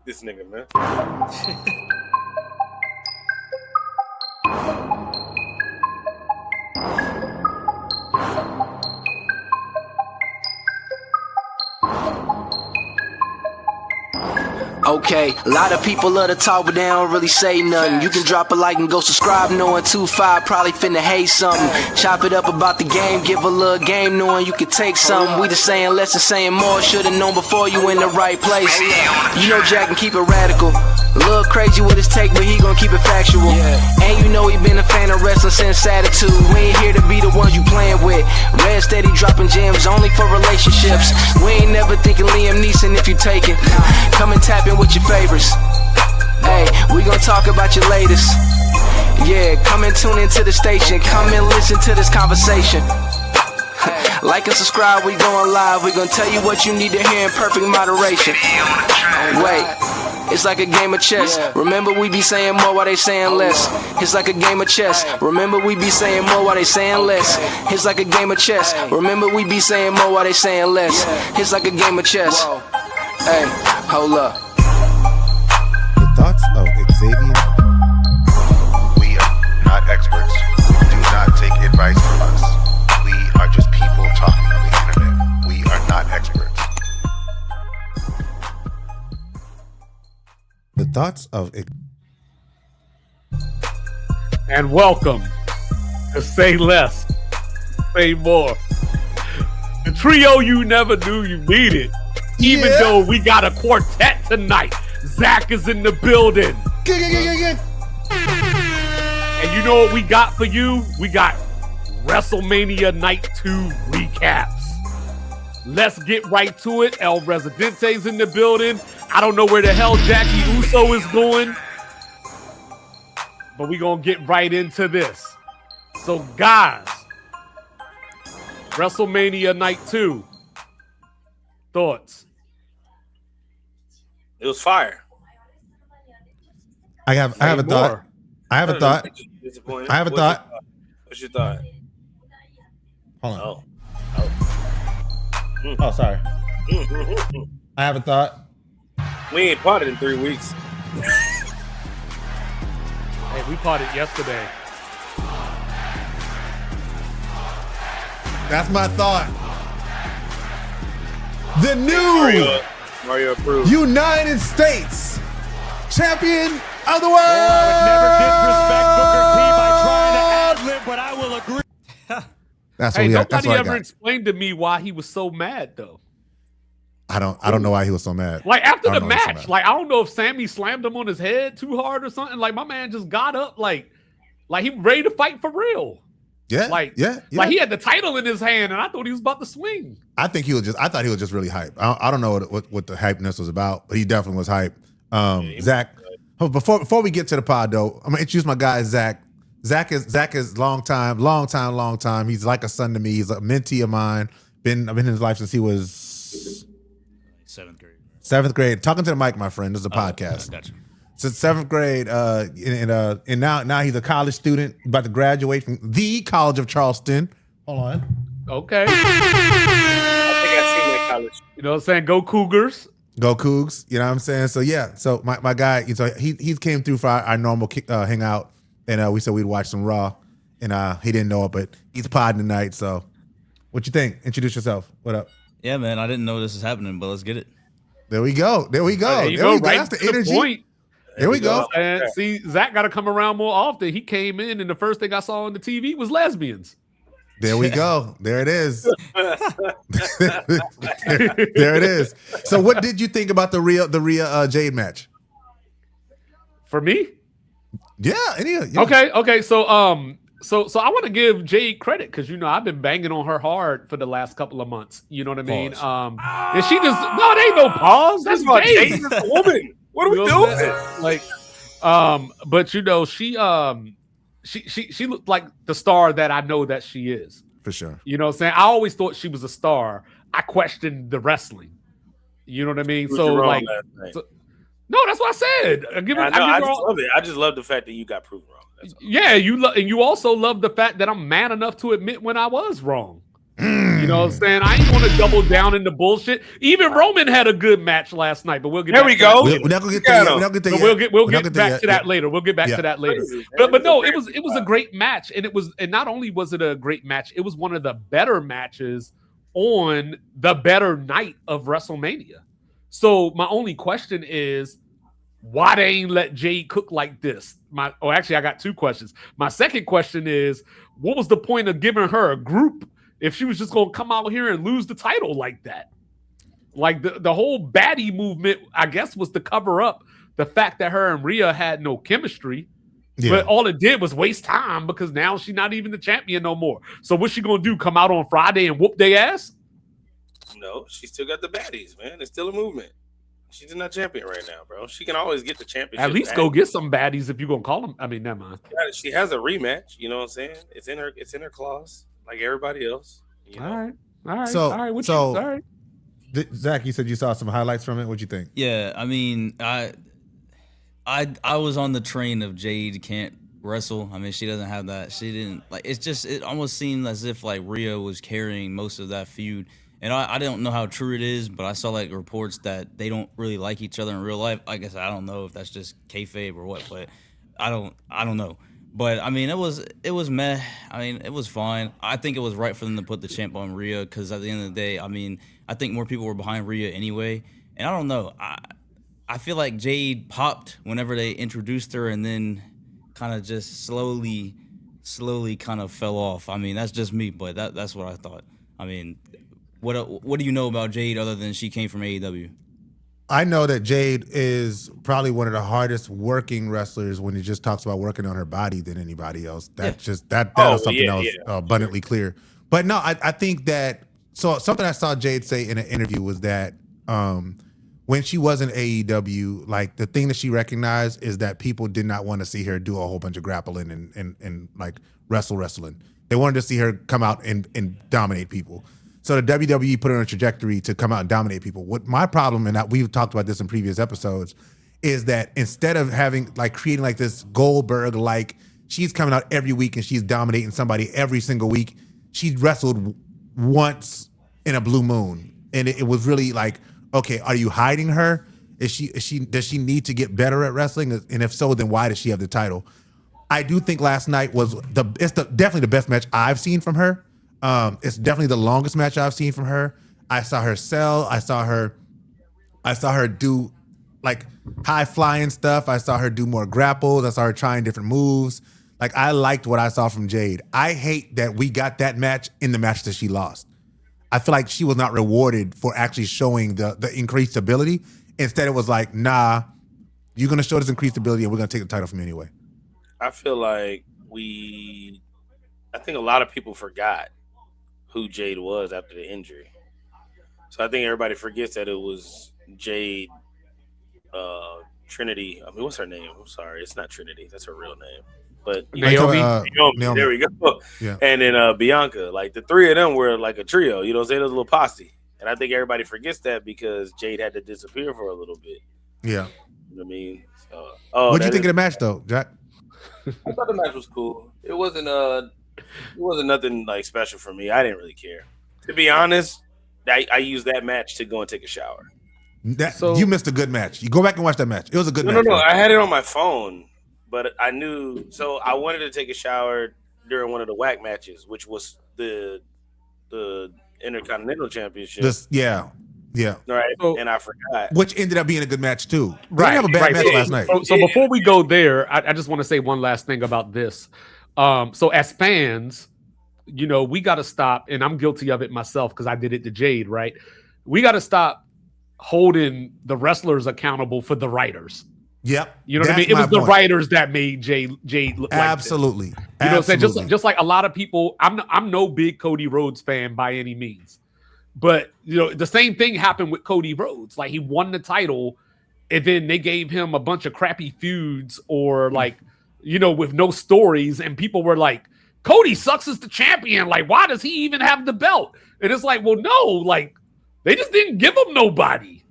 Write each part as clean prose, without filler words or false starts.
this nigga, man. Okay, a lot of people love to talk, but they don't really say nothing. You can drop a like and go subscribe, knowing 2-5 probably finna hate something. Chop it up about the game, give a little game, knowing you can take something. We just saying less and saying more, should've known before you in the right place. You know Jack can keep it radical, a little crazy with his take, but he gon' keep it factual. And you know he been a fan of wrestling since attitude. We ain't here to be the ones you playing with. Red steady dropping gems only for relationships. We ain't never thinking Liam Neeson if you taking. Come and tap in with your favorites. Hey, we gon' talk about your latest. Yeah, come and tune into the station. Come and listen to this conversation. Like and subscribe, we going live. We gon' tell you what you need to hear in perfect moderation. Wait, it's like a game of chess. Remember we be saying more while they saying less. It's like a game of chess. Remember we be saying more while they saying less. It's like a game of chess. Remember we be saying more while they saying less. It's like a game of chess. Hey, hold up. The thoughts of Xavier. We are not experts. Do not take advice from us. We are just people talking on the internet. We are not experts. The thoughts of And welcome to Say Less, Say More. The trio you never knew you needed. Even though we got a quartet tonight. Zach is in the building. And you know what we got for you? We got WrestleMania Night 2 recaps. Let's get right to it. El Residente's in the building. I don't know where the hell Jackie Uso is going, but we gonna get right into this. So guys, WrestleMania Night 2. Thoughts? It was fire. I have a thought. I have a thought. I have a thought. What's your thought? Hold on. Oh. Oh, sorry. I have a thought. We ain't potted in 3 weeks. Hey, we potted yesterday. That's my thought. The new Mario approved. United States champion of the world. I would never disrespect Booker T by trying to ad-lib, but I will agree. That's Hey, what nobody I ever got. explained to me why he was so mad though. I don't know why he was so mad. Like after I the don't know why he was so match, mad. like I don't know if Sammy slammed him on his head too hard or something. Like my man just got up, like he ready to fight for real. Yeah, Like yeah. like he had the title in his hand, and I thought he was about to swing. I thought he was just really hype. I don't know what the hypeness was about, but he definitely was hype. Zach, before we get to the pod though, I'm gonna introduce my guy Zach. Zach is long time. He's like a son to me. He's a mentee of mine. I've been in his life since he was 7th grade. 7th grade. Talking to the mic, my friend. This is a podcast. Gotcha. Since 7th grade, and now he's a college student, about to graduate from the College of Charleston. Hold on. Okay. I think I seen that college. You know what I'm saying? Go Cougars. Go Cougs. You know what I'm saying? So yeah. So my guy, so he came through for our normal hangout, and we said we'd watch some Raw, and he didn't know it, but he's podding tonight. So what you think? Introduce yourself. What up? Yeah, man, I didn't know this is happening, but let's get it. There we go. There you go. Right That's the to energy. the point. There we go. And see, Zach got to come around more often. He came in, and the first thing I saw on the TV was lesbians. There we go. There it is. there it is. So, what did you think about the Rhea Jade match? For me, Yeah. Okay. So I want to give Jade credit because I've been banging on her hard for the last couple of months. You know what I mean? And she just no, there ain't no pause. That's Jade. Jade is a woman. What are we doing? Like, but she looked like the star that I know that she is. For sure. You know what I'm saying? I always thought she was a star. I questioned the wrestling. You know what I mean? So like, no, that's what I said. I just love it. I just love the fact that you got proven wrong. Yeah, and you also love the fact that I'm man enough to admit when I was wrong. You know what I'm saying? I ain't going to double down into bullshit. Even Roman had a good match last night, but we'll get There back we to that go. later. We're not gonna get there yet. We're not gonna get there yet. We'll get back to that later. We'll get back to that later. Crazy, But no, it was a great match, and not only was it a great match, it was one of the better matches on the better night of WrestleMania. So my only question is, why they ain't let Jade cook like this? Actually, I got two questions. My second question is, what was the point of giving her a group if she was just going to come out here and lose the title like that? Like the whole baddie movement, I guess, was to cover up the fact that her and Rhea had no chemistry. Yeah. But all it did was waste time because now she's not even the champion no more. So what's she going to do? Come out on Friday and whoop their ass? No, she still got the baddies, man. It's still a movement. She's not champion right now, bro. She can always get the championship. At least go get some baddies if you're gonna call them. I mean, never mind. She has a rematch. You know what I'm saying? It's in her clause, like everybody else. You know? All right. So, all right. Zach, you said you saw some highlights from it. What'd you think? Yeah, I mean, I was on the train of Jade can't wrestle. I mean, she doesn't have that. She didn't like. It almost seemed as if like Rhea was carrying most of that feud. And I don't know how true it is, but I saw like reports that they don't really like each other in real life. I guess I don't know if that's just kayfabe or what, but I don't know. But I mean, it was meh. I mean, it was fine. I think it was right for them to put the champ on Rhea because at the end of the day, I mean, I think more people were behind Rhea anyway. And I don't know. I feel like Jade popped whenever they introduced her, and then kind of just slowly kind of fell off. I mean, that's just me, but that's what I thought. I mean. What do you know about Jade other than she came from AEW? I know that Jade is probably one of the hardest working wrestlers when he just talks about working on her body than anybody else. That was something that was abundantly clear. But no, I think that something I saw Jade say in an interview was that when she was in AEW, like the thing that she recognized is that people did not want to see her do a whole bunch of grappling and like wrestling. They wanted to see her come out and dominate people. So the WWE put her on a trajectory to come out and dominate people. What my problem, and we've talked about this in previous episodes, is that instead of having like creating like this Goldberg, like she's coming out every week and she's dominating somebody every single week, she wrestled once in a blue moon, and it was really like, okay, are you hiding her? Does she need to get better at wrestling? And if so, then why does she have the title? I do think last night was definitely the best match I've seen from her. It's definitely the longest match I've seen from her. I saw her sell. I saw her do like high flying stuff. I saw her do more grapples. I saw her trying different moves. Like I liked what I saw from Jade. I hate that we got that match in the match that she lost. I feel like she was not rewarded for actually showing the increased ability. Instead, it was like, nah, you're gonna show this increased ability, and we're gonna take the title from you anyway. I feel like I think a lot of people forgot who Jade was after the injury. So I think everybody forgets that it was Jade Trinity. I mean, what's her name? I'm sorry. It's not Trinity. That's her real name. But Naomi. There we go. Yeah. And then Bianca. Like the three of them were like a trio. You know what I'm saying? It was a little posse. And I think everybody forgets that because Jade had to disappear for a little bit. Yeah. You know what I mean? So, what'd you think of the match though, Jack? I thought the match was cool. It wasn't nothing like special for me. I didn't really care. To be honest, I used that match to go and take a shower. You missed a good match. You go back and watch that match. It was a good match. No. I had it on my phone, but I knew. So I wanted to take a shower during one of the WAC matches, which was the Intercontinental Championship. Yeah. Right, and I forgot. Which ended up being a good match too. Right. They didn't have a bad match last night. So before we go there, I just want to say one last thing about this. So as fans, you know, we got to stop, and I'm guilty of it myself because I did it to Jade, right? We got to stop holding the wrestlers accountable for the writers. Yep. You know what I mean? It was the writers that made Jade look absolutely. Like this. You know what I'm saying? Just like a lot of people, I'm no big Cody Rhodes fan by any means. But, you know, the same thing happened with Cody Rhodes. Like, he won the title, and then they gave him a bunch of crappy feuds or, like, you know, with no stories. And people were like, Cody sucks as the champion. Like, why does he even have the belt? And it's like, well, no. Like, they just didn't give him nobody.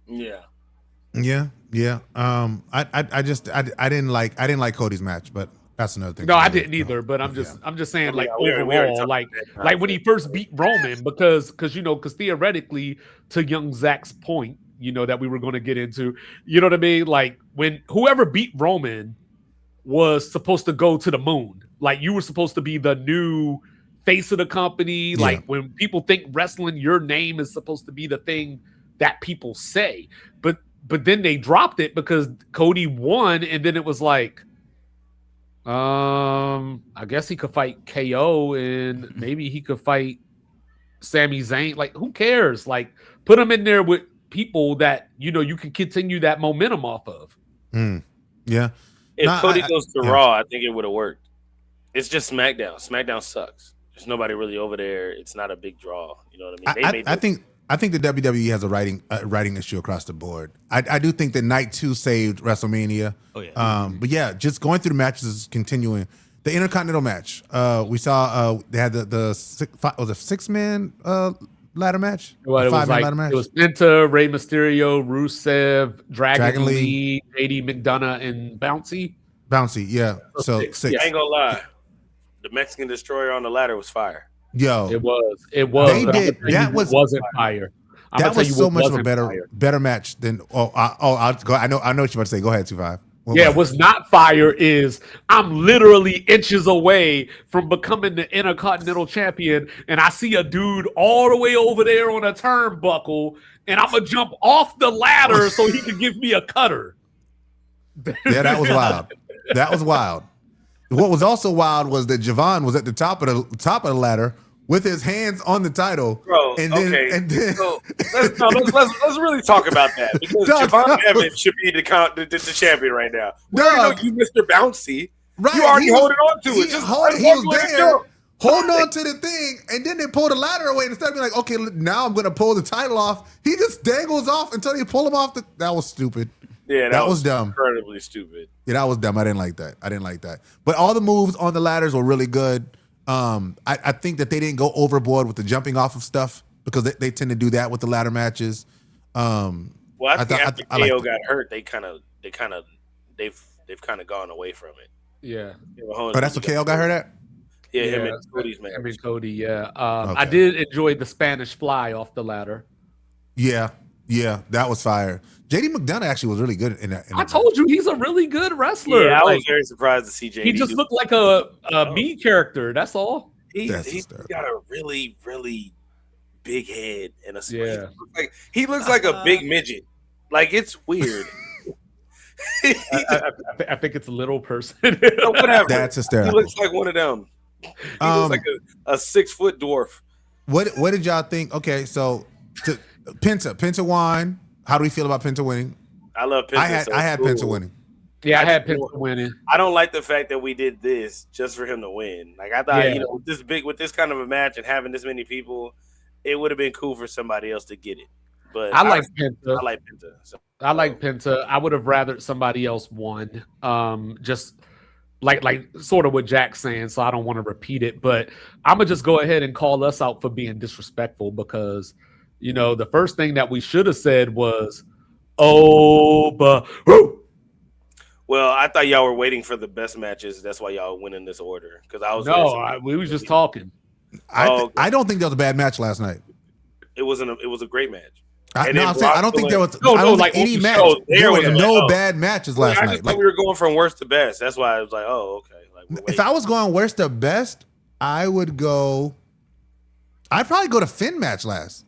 Yeah. I didn't like Cody's match, but That's another thing. No, to I do. didn't either. But I'm just saying, like we already overall, talked like about that when he first beat Roman, because theoretically, to young Zach's point, that we were going to get into, you know what I mean? Like when whoever beat Roman was supposed to go to the moon. Like you were supposed to be the new face of the company. Yeah. Like when people think wrestling, your name is supposed to be the thing that people say. But then they dropped it because Cody won, and then it was like, I guess he could fight KO, and maybe he could fight Sami Zayn. Like, who cares? Like, put him in there with people that you can continue that momentum off of. Yeah. If Cody goes to yeah. Raw, I think it would have worked. It's just SmackDown. SmackDown sucks. There's nobody really over there. It's not a big draw. You know what I mean? I think the WWE has a writing issue across the board. I do think that Night 2 saved WrestleMania. Oh yeah. But yeah, just going through the matches is continuing. The Intercontinental match. We saw they had the 6-man ladder match. Well, it was like ladder match. it was Penta, Rey Mysterio, Rusev, Dragon Lee, JD McDonough, and Bouncy. Bouncy, yeah. So six. I ain't gonna lie. The Mexican Destroyer on the ladder was fire. Yo, It was. They did. That wasn't fire. That was so much of a better match than. I'll go. I know what you're about to say. Go ahead, 2-5. Yeah, what's not fire is I'm literally inches away from becoming the Intercontinental Champion, and I see a dude all the way over there on a turnbuckle, and I'm gonna jump off the ladder so he can give me a cutter. Yeah, that was wild. That was wild. What was also wild was that Javon was at the top of the ladder with his hands on the title. Bro, and then, okay. And then, so let's really talk about that because Javon Evans should be the champion right now. We already know you, Mr. Bouncy. Right, you already holding on to it. He was there, holding on to the thing, and then they pull the ladder away. And instead of being like, okay, now I'm going to pull the title off, he just dangles off until they pull him off. That was stupid. Yeah, that was dumb. Incredibly stupid. Yeah, that was dumb. I didn't like that. But all the moves on the ladders were really good. I think that they didn't go overboard with the jumping off of stuff because they tend to do that with the ladder matches. Well, I think after KO got hurt, they've kind of gone away from it. Yeah. Oh, that's what KO got hurt at? Yeah, him and Cody's match. Cody, yeah. I did enjoy the Spanish fly off the ladder. Yeah, that was fire. JD McDonough actually was really good in that. I told you he's a really good wrestler. Yeah, I was very surprised to see JD. He just looked like a me character. That's all. He's got a really, really big head and a he looks like a big midget. Like, it's weird. I think it's a little person. No, whatever. That's hysterical. He looks like one of them. He looks like a 6-foot dwarf. What did y'all think? Okay, so Penta won. How do we feel about Penta winning? I love Penta. I had Penta winning. Yeah, I had Penta winning. I don't like the fact that we did this just for him to win. Like, I thought, with this kind of a match and having this many people, it would have been cool for somebody else to get it. But I like Penta. I like Penta. So. I like Penta. I would have rather somebody else won. Just like sort of what Jack's saying, so I don't want to repeat it. But I'm gonna just go ahead and call us out for being disrespectful because the first thing that we should have said was, but well, I thought y'all were waiting for the best matches. That's why y'all went in this order. Because I was we was just talking. I don't think that was a bad match last night. It was a great match. I don't think there was. I don't think any match. There were no bad matches last night. I just thought we were going from worst to best. That's why I was like, oh, okay. Like, if I was going worst to best, I'd probably go to Finn match last.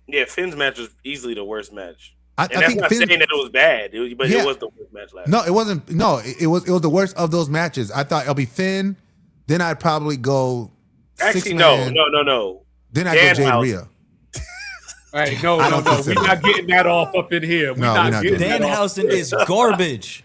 Yeah, Finn's match was easily the worst match. I think not saying that it was bad, but it was the worst match last. No, it wasn't. No, it was the worst of those matches. I thought it'll be Finn. Then I'd probably go. Actually, no. Then I go Jay Rhea. Hey, no. We're not getting that off up in here. We're not getting Danhausen is garbage.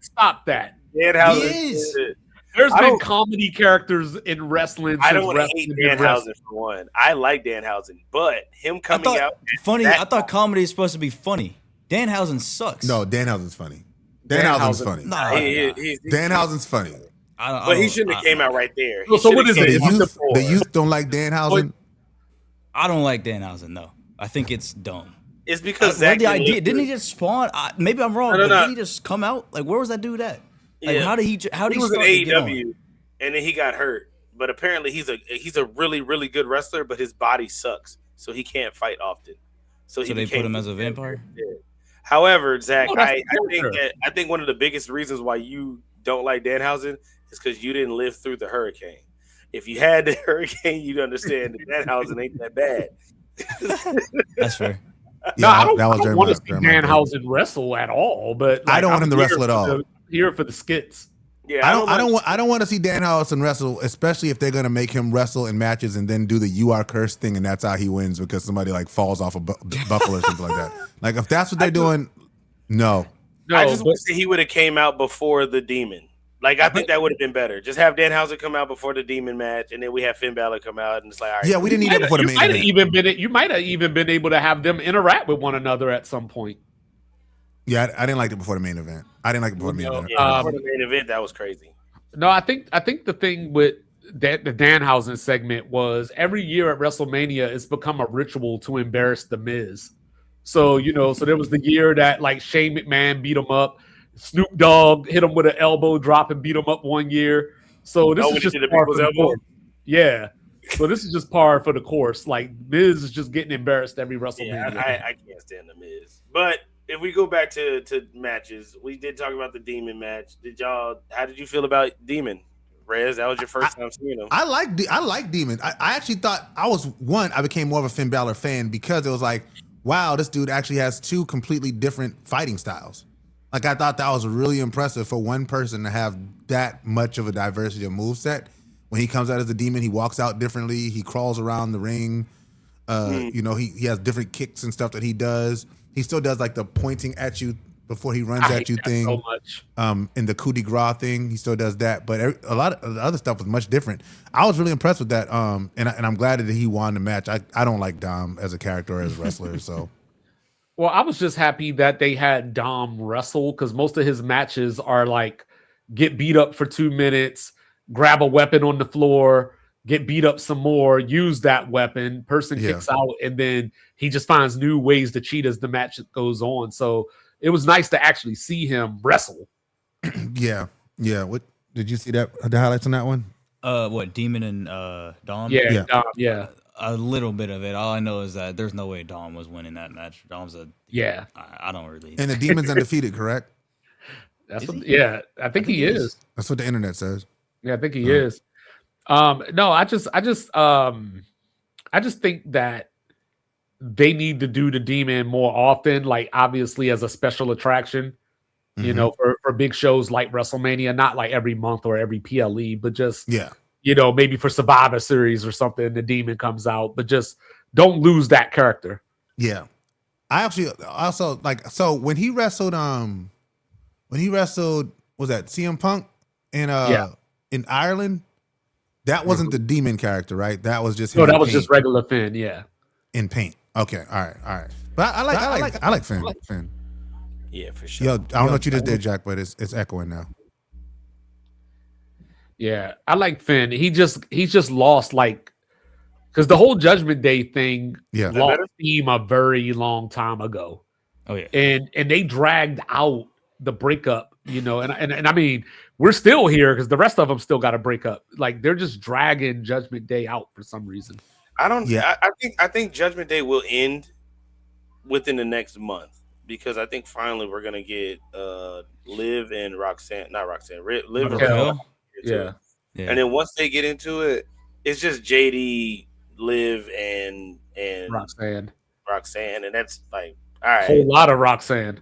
Stop that. Danhausen. There's been comedy characters in wrestling. I don't want to hate Danhausen for one. I like Danhausen, but him coming out funny. I thought comedy is supposed to be funny. Danhausen sucks. No, Danhausen's funny. Danhausen's funny. Nah. Danhausen's funny. But he shouldn't have came out right there. So what is it? The youth don't like Danhausen. I don't like Danhausen, though. I think it's dumb. It's because the idea didn't he just spawn? Maybe I'm wrong. But didn't he just come out? Like, where was that dude at? Like, Yeah, how did he he was in start to get on? AEW, and then he got hurt. But apparently, he's a really really good wrestler, but his body sucks, so he can't fight often. So he So they put became him as Luke a Vampire vampire. instead. However, Zach, Oh, that's the I think one of the biggest reasons why you don't like Danhausen is because you didn't live through the hurricane. If you had the hurricane, you'd understand that Danhausen ain't that bad. That's fair. No, Yeah, I that was don't during want to my see during my break. Danhausen wrestle at all. But I like, don't want I'm him to wrestle at for all. here for the skits. Yeah, I don't want to see Danhausen wrestle, especially if they're gonna make him wrestle in matches and then do the "you are cursed" thing, and that's how he wins because somebody like falls off a buckle or something like that. Like if that's what they're doing, no. No, I just but wish that he would have came out before the Demon. Like I think that would have been better. Just have Danhausen come out before the Demon match, and then we have Finn Balor come out, and it's like, all right, Yeah, we didn't need that before the main event. you might have even been able to have them interact with one another at some point. Yeah, I didn't like it before the main event. I didn't like it before the main event. Yeah, before the main event, that was crazy. No, I think the thing with the Danhausen segment was every year at WrestleMania, it's become a ritual to embarrass the Miz. So so there was the year that like Shane McMahon beat him up, Snoop Dogg hit him with an elbow drop and beat him up one year. So this is just par for the course. Yeah. So this is just par for the course. Like Miz is just getting embarrassed every WrestleMania. Yeah, I can't stand the Miz. But if we go back to matches, we did talk about the Demon match. How did you feel about Demon? Rez, that was your first time seeing him. I like Demon. I actually thought I became more of a Finn Balor fan because it was like, wow, this dude actually has two completely different fighting styles. Like I thought that was really impressive for one person to have that much of a diversity of moveset. When he comes out as a demon, he walks out differently. He crawls around the ring. He has different kicks and stuff that he does. He still does like the pointing at you before he runs at you thing. So much. In the coup de grace thing, he still does that. But a lot of the other stuff was much different. I was really impressed with that. And I'm glad that he won the match. I don't like Dom as a character or as a wrestler. So, well, I was just happy that they had Dom wrestle because most of his matches are like get beat up for 2 minutes, grab a weapon on the floor, get beat up some more, use that weapon, person kicks out, and then he just finds new ways to cheat as the match goes on. So it was nice to actually see him wrestle. yeah. What did you see the highlights on that one? What, Demon and Dom? Yeah. Dom, yeah. A little bit of it. All I know is that there's no way Dom was winning that match. Dom's I don't really. And the Demon's undefeated, correct? That's what. Yeah, I think he is. That's what the internet says. Yeah, I think he is. No, I just think that they need to do the Demon more often, like obviously as a special attraction, for big shows like WrestleMania, not like every month or every PLE, but just maybe for Survivor Series or something, the Demon comes out, but just don't lose that character. Yeah. I actually also when he wrestled was that CM Punk in Ireland? That wasn't the Demon character, right? That was just him. No, that was just regular Finn, yeah. In paint. Okay, all right. But I like Finn. Finn. Yeah, for sure. Yo, I don't know what you just did, Jack, but it's echoing now. Yeah, I like Finn. He's just lost because the whole Judgment Day thing lost steam a very long time ago. Oh yeah, and they dragged out the breakup, and I mean we're still here because the rest of them still got to break up. Like they're just dragging Judgment Day out for some reason. I don't. Yeah, I think Judgment Day will end within the next month because I think finally we're gonna get Liv and Roxanne, not Roxanne, Liv and Raquel. Yeah. And then once they get into it, it's just JD, Liv, and Roxanne, and that's like all right. Whole lot of Roxanne.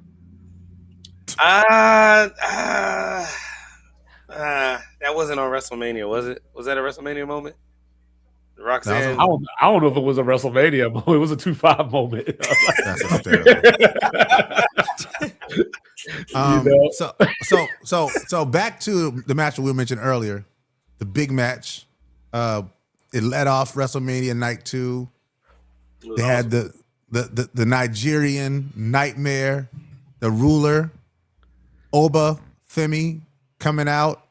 That wasn't on WrestleMania, was it? Was that a WrestleMania moment? Roxanne. I don't know if it was a WrestleMania moment. It was a 2-5 moment. That's hysterical. So back to the match that we mentioned earlier, the big match. It led off WrestleMania Night 2. They had the Nigerian Nightmare, the Ruler, Oba Femi coming out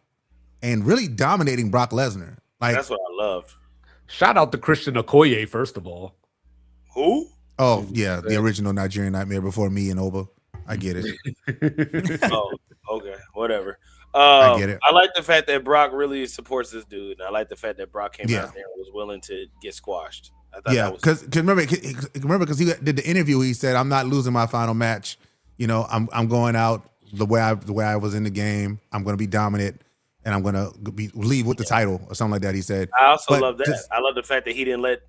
and really dominating Brock Lesnar. Like that's what I loved. Shout out to Christian Okoye, first of all. Who? Oh, yeah, the original Nigerian Nightmare before me and Oba. I get it. Oh, okay, whatever. I get it. I like the fact that Brock really supports this dude. And I like the fact that Brock came Yeah. out there and was willing to get squashed. I thought Yeah, that was because remember he did the interview. He said, "I'm not losing my final match. You know, I'm going out the way I was in the game. I'm going to be dominant, and I'm going to leave with the title or something like that." He said. I also But love that. just- I love the fact that he didn't let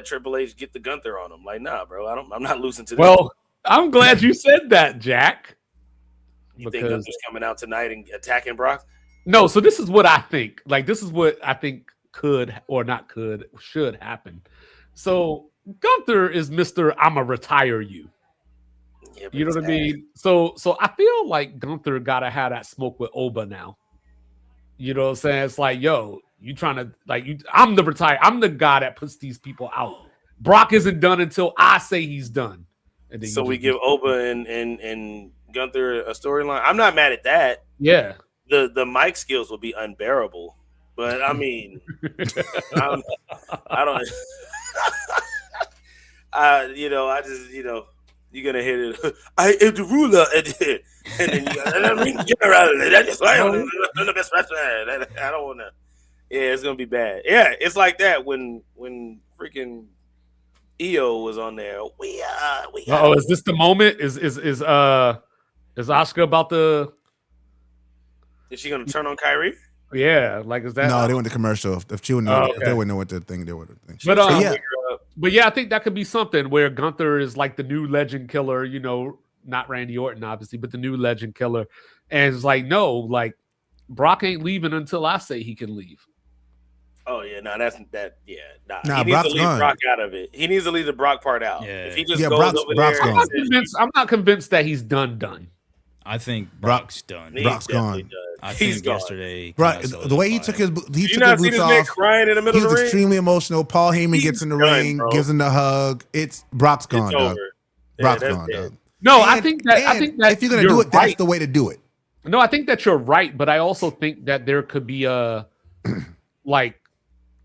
Triple H get the Gunther on him. Like, nah, bro, I'm not losing to this. Well, I'm glad you said that, Jack. You think Gunther's coming out tonight and attacking Brock? No, so this is what I think. Like, this is what I think should happen. So Gunther is Mr. I'ma retire you. Yeah, You know what I mean? So I feel like Gunther gotta have that smoke with Oba now. You know what I'm saying? It's like, yo, you trying to I'm the guy that puts these people out. Brock isn't done until I say he's done. And then So we give Oba and Gunther a storyline. I'm not mad at that. Yeah. The mic skills will be unbearable. But I mean, I don't. I just, you're gonna hit it. I am the ruler, and then I'm the best wrestler. I don't want to. Yeah, it's gonna be bad. Yeah, it's like that when freaking EO was on there. Oh, is this the moment? Is Oscar about to? Is she gonna turn on Kyrie? Yeah, like is that? No, they went to commercial. If she wouldn't know, if they wouldn't know what the thing, they would think. But yeah, I think that could be something where Gunther is like the new legend killer. Not Randy Orton, obviously, but the new legend killer, and it's like, no, like Brock ain't leaving until I say he can leave. Oh yeah, no, that's that. Yeah, nah. He needs Brock's to leave gone. Brock out of it. He needs to leave the Brock part out. Yeah. If he just goes over Brock's there, gone. I'm not convinced that he's done. I think Brock's done. Brock's gone. done. I He's think gone. yesterday. Right, the way he took his boots off, crying in the he middle of was the ring. extremely emotional. Paul Heyman gets in the done, ring, bro. gives him the hug. It's Brock's gone, It's dog. over. Brock's that's gone, it. dog. No, I And- think that if you're gonna do it, that's right. the way to do it. No, I think that you're right, but I also think that there could be a like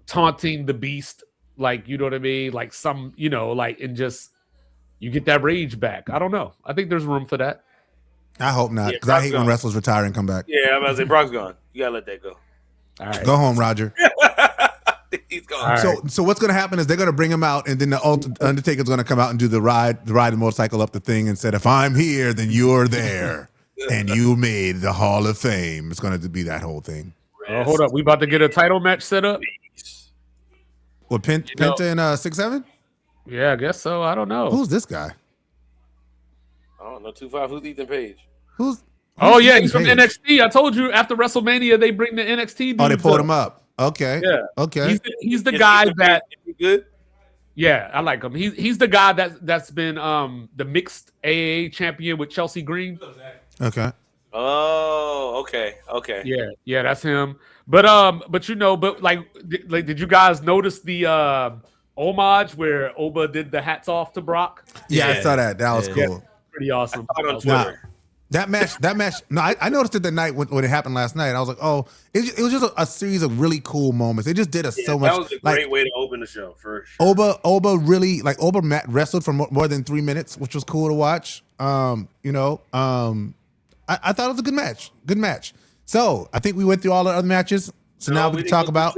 taunting the beast, like you know what I mean, like some, and just you get that rage back. I don't know. I think there's room for that. I hope not, Yeah, because I Brock's hate when gone. wrestlers retire and come back. Yeah, I'm about to say Brock's gone. You gotta let that go. All right. Go home, Roger. He's gone. All right. So what's gonna happen is they're gonna bring him out, and then the Undertaker's gonna come out and do ride the motorcycle up the thing, and said, "If I'm here, then you're there, and you made the Hall of Fame." It's gonna be that whole thing. Hold up. We about to get a title match set up? What Penta and 6'7"? Yeah, I guess so. I don't know. Who's this guy? I don't know. 2-5. Who's Ethan Page? Who's Oh yeah, he's Ethan from Page? NXT. I told you after WrestleMania they bring the NXT. Oh, they dudes pulled up. him up. Okay. Yeah. Okay. He's the Is guy Ethan that. Page, is he good? Yeah, I like him. He's the guy that's been the mixed AA champion with Chelsea Green. Okay. Oh, okay. Yeah, that's him. But did you guys notice the homage where Oba did the hats off to Brock? Yeah, I Yeah. saw that. That was Yeah. cool. Pretty awesome. I saw it on Nah, Twitter. that match. No, I noticed it the night when it happened last night. I was like, oh, it was just a series of really cool moments. They just did us so much. That was a great way to open the show for sure. Oba really wrestled for more than 3 minutes, which was cool to watch. I thought it was a good match. Good match. So I think we went through all the other matches. So now we can talk about.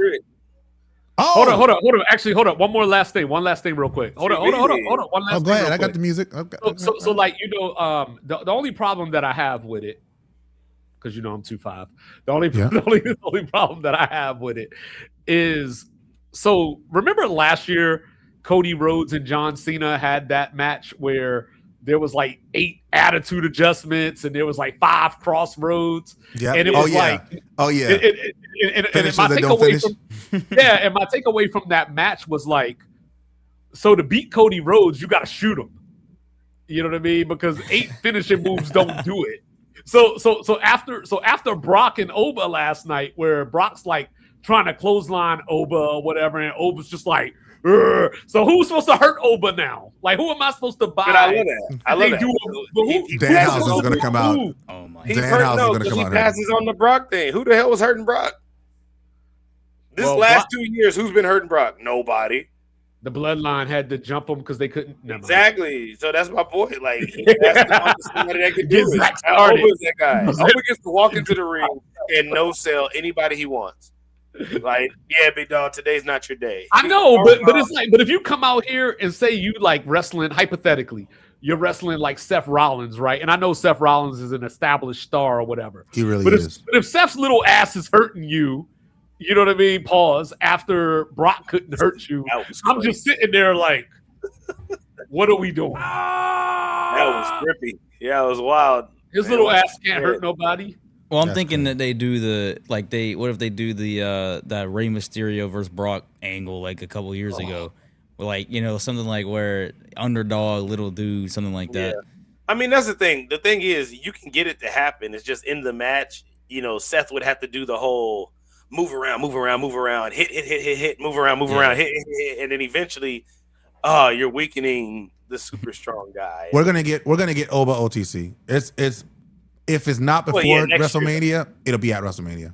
Hold on. Actually, hold up. One last thing real quick. Hold on. One last Oh, thing. go ahead. real I got quick. the music. So the only problem that I have with it, because I'm 2'5", the only problem that I have with it is, so remember last year Cody Rhodes and John Cena had that match where there was like 8 attitude adjustments and there was like 5 crossroads. Yeah. And it was like, oh yeah. and Finishers my that don't takeaway finish. and my takeaway from that match was like, so to beat Cody Rhodes, you got to shoot him. You know what I mean? Because 8 finishing moves don't do it. So after Brock and Oba last night, where Brock's like trying to clothesline Oba or whatever, and Oba's just like, "Urgh." So who's supposed to hurt Oba now? Like, who am I supposed to buy? But I love that. I love that. Danhausen's gonna come out. Oh my! He's Danhausen's hurt gonna because come he out passes on the Brock thing. Who the hell was hurting Brock? This Well, last Brock- 2 years, who's been hurting Brock? Nobody. The bloodline had to jump him because they couldn't. Never mind. Exactly. So that's my point. Like he has to find somebody that could Get do it. Zack How started. old is that guy? Oba gets to walk into the ring and no sell anybody he wants. Like, yeah, big dog, today's not your day. I know, but it's like, but if you come out here and say you like wrestling, hypothetically, you're wrestling like Seth Rollins, right? And I know Seth Rollins is an established star or whatever. He really But is. if Seth's little ass is hurting you, you know what I mean? Pause. After Brock couldn't hurt you, I'm just sitting there like, what are we doing? That was grippy. Yeah, it was wild. His little ass can't hurt nobody. Well, I'm thinking that they do what if they do the that Rey Mysterio versus Brock angle like a couple years ago, like something like where underdog little dude, something like that. Yeah. I mean, that's the thing. The thing is, you can get it to happen. It's just in the match. Seth would have to do the whole move around, hit, move around, hit, and then eventually, you're weakening the super strong guy. We're gonna get Oba OTC. It's if it's not before WrestleMania, it'll be at WrestleMania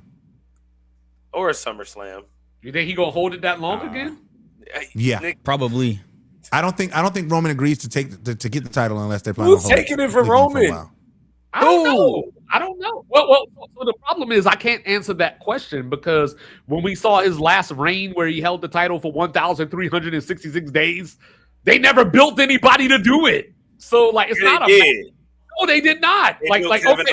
or a SummerSlam. You think he gonna hold it that long again? Yeah, probably. I don't think Roman agrees to get the title unless they're planning Who's taking it from Roman? I don't know. Well, so the problem is I can't answer that question because when we saw his last reign where he held the title for 1,366 days, they never built anybody to do it. So like it's not a no, they did not. They like okay, my